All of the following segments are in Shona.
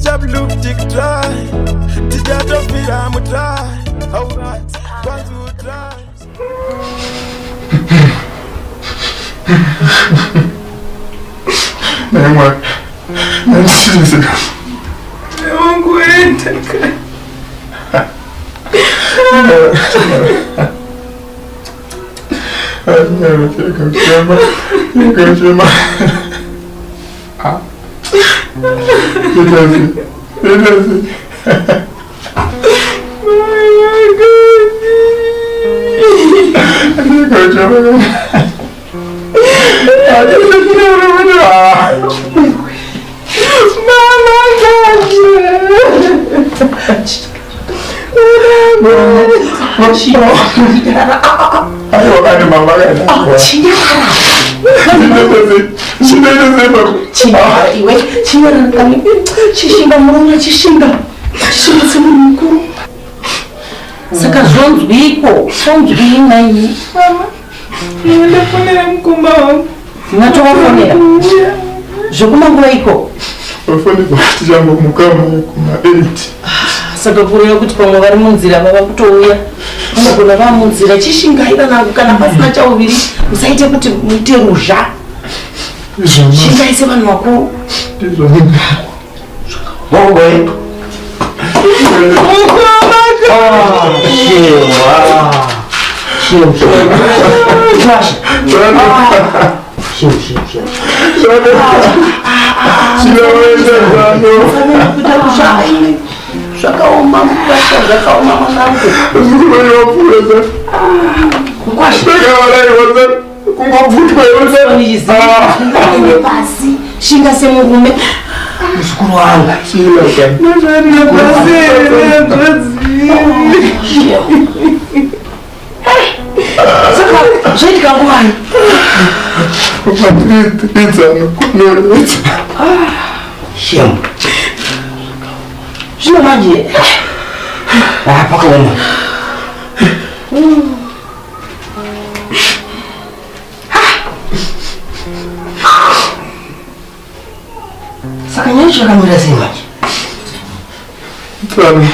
job look tick dry. Tijato fira mu try. Alright, Gwanz will try. Neymar, não precisa. Eu não aguento, cara. Não, fica chama. Ah. Beleza. Saka zonzo iko, zonzo ina hii. Nenda fonera mkumba wangu. Natoka fonera. Jokuma ngwa iko. Wafone kwa jambo mukama kuma 8. Saka kuri yokuti pamwe vari munzira baba kutouya. Unogona va munzira chishingaira nangu kana pasina chauviri usaite kuti muite ruzha. Shingaise vanhu vakuru. Bongo. Shinga semurume msukuru wangu saka jendi kangwani shem sio maji paka wema saka nyesha kamera sema tano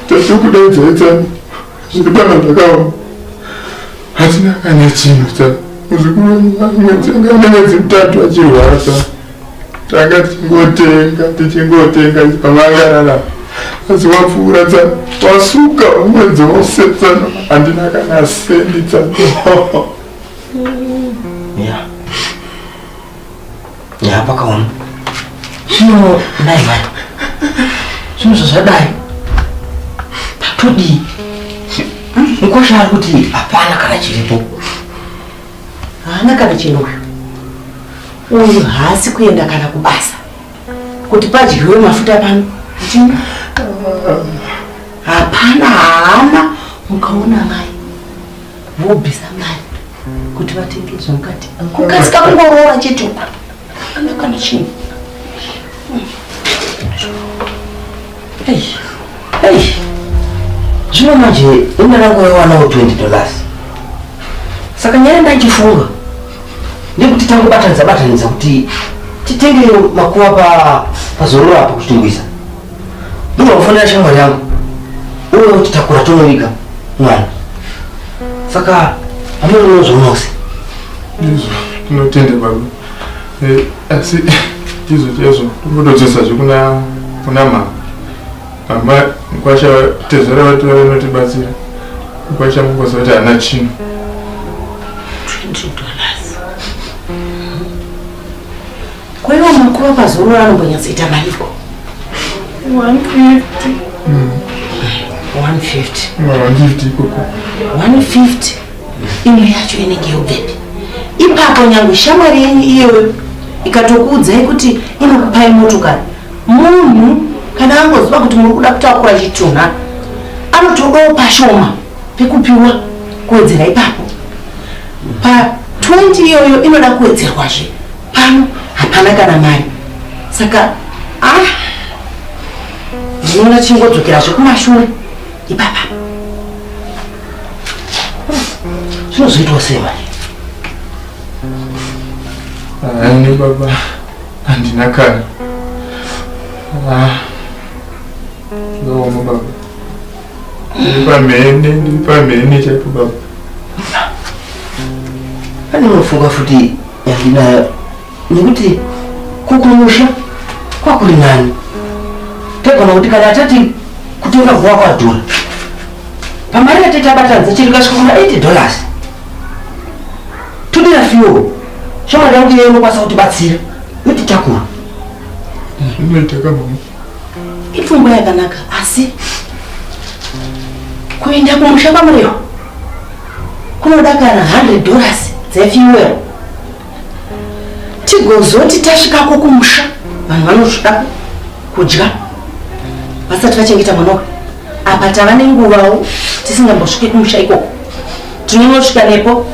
tatuku daita zibana ndakao hatina kana chino ta muzukuru ngana mwezi mtatu achiwa sasa tanga tichingotenga pamangana na asi wapfuura ta wasuka mwedzi wose tsana handina kana sendi tsana ya pakaona zvino dai mai zvinhu zvazvadai tatodi mukosha ari kuti hapana kana chiripo haana kana chinoyo uyu haasi kuenda kana kubasa kuti padyiwe mafuta pano hapana haana mukaona mai vobvisa mari kuti vatengezve mukati kukasika kungoroora chete haana kana chinhu zvino manje ina rangu yawanawo $20 saka nyaya ndachifunga ndekuti tangobatanidza kuti titenge makuva pazorora apa kuchitengesa ndiko kufanira shamwari yangu uye kuti takura tonoviga mwana saka amunozvonose izvo tinotende baba asi izvo tombodzodzesazve kuna mama mkwasha tezora vatora inotibatsira mkwasha mukosa kuti hana chino $20 kwaiva makuva pazorora anombonyatsoita mariko 150 ikoko 150 imwe yacho inenge yobvepi ipapo nyange shamwari yenyu iyeyo ikatokuudzai kuti inokupai motokari munhu kana angoziva kuti muri kuda kutakura Chitunha anotodawo pashoma pekupiwa kuwedzera ipapo pa 20 iyoyo inoda kuwedzerwazve pano hapana kana mari saka zvinoda chingodzokerazve kumashure ipapa zvinozoitwa sei mari haini baba handina kana No, baba. Nilipa mene chaipo baba. Ani unofunga futi yandinayo nikuti kukumusha kwa kuli nani tegona kuti kana atati kutenga kuwa kwa dola pamari atete abatanza chiri kasvikuna $80 tudira fiyo shoma dangu yeno kwasa kuti batsira yoti takura Nitaka mama. Ipfungwa yakanaka asi kuenda kumusha kwamurero kunodakana $100 dzefuel tigozoti tasvikako kumusha vanhu vanosvika kudya vasati vachengeta mwana apa tava nenguvawo tisingambosvike kumusha ikoko tinonosvika nepo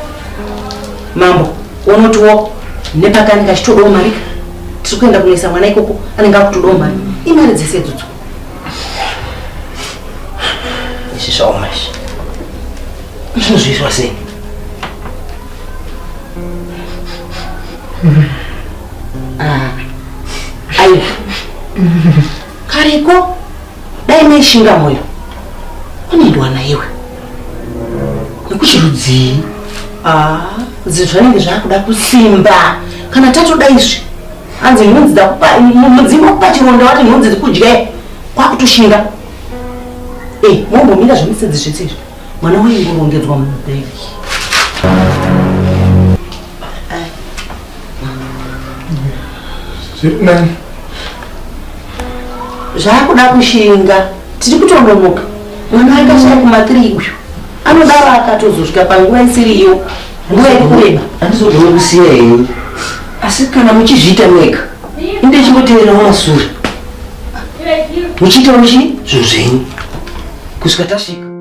mambo unotiwo nepakani kachitodawo mari tiri kuenda kunoisa mwana ikoko anenge akutodawo mari imari dzese dzodzo izvi zvaomaizvi zvinozviiswa sei aiwa kareko dai maishinga moyo unoendwa naiwe nekuchirudzii zvinhu zvanenge zvakuda kusimba kana tatoda izvi hanzi nhunzi dzakupa mudzimba kupa chironda wati nhunzi dzikudya kwakutoshinga mombomira zvamisedzi zvetsezvi mwana waingorongedzwa mubhegi Chitunha. zvakuda kushinga tiri kutondomuka mwana akashaya kuma3 uyu anodaro akatozosvika panguva isiriyo nguva yekureba handizogona kusiya henyu asi kana muchizviita mwega inde chingoteverawo mashure muchiitawo chi zvinhu zvenyu kusvika tasvika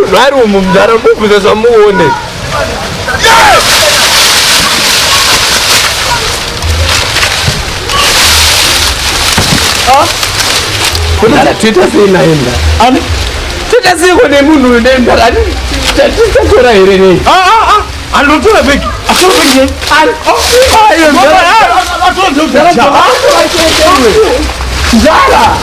munhu ari umu munharaunda mubvunza zvamuone. Toita sei naenda? Toita seiko nemunhu unoenda? Tichatora here nei? Anotora beki. Zara!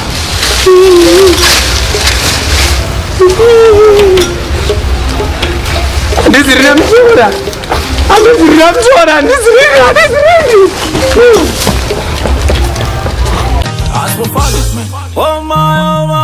Ndizirira mtora. Ndizirira mtora. Ndizirira. Oh my, oh my.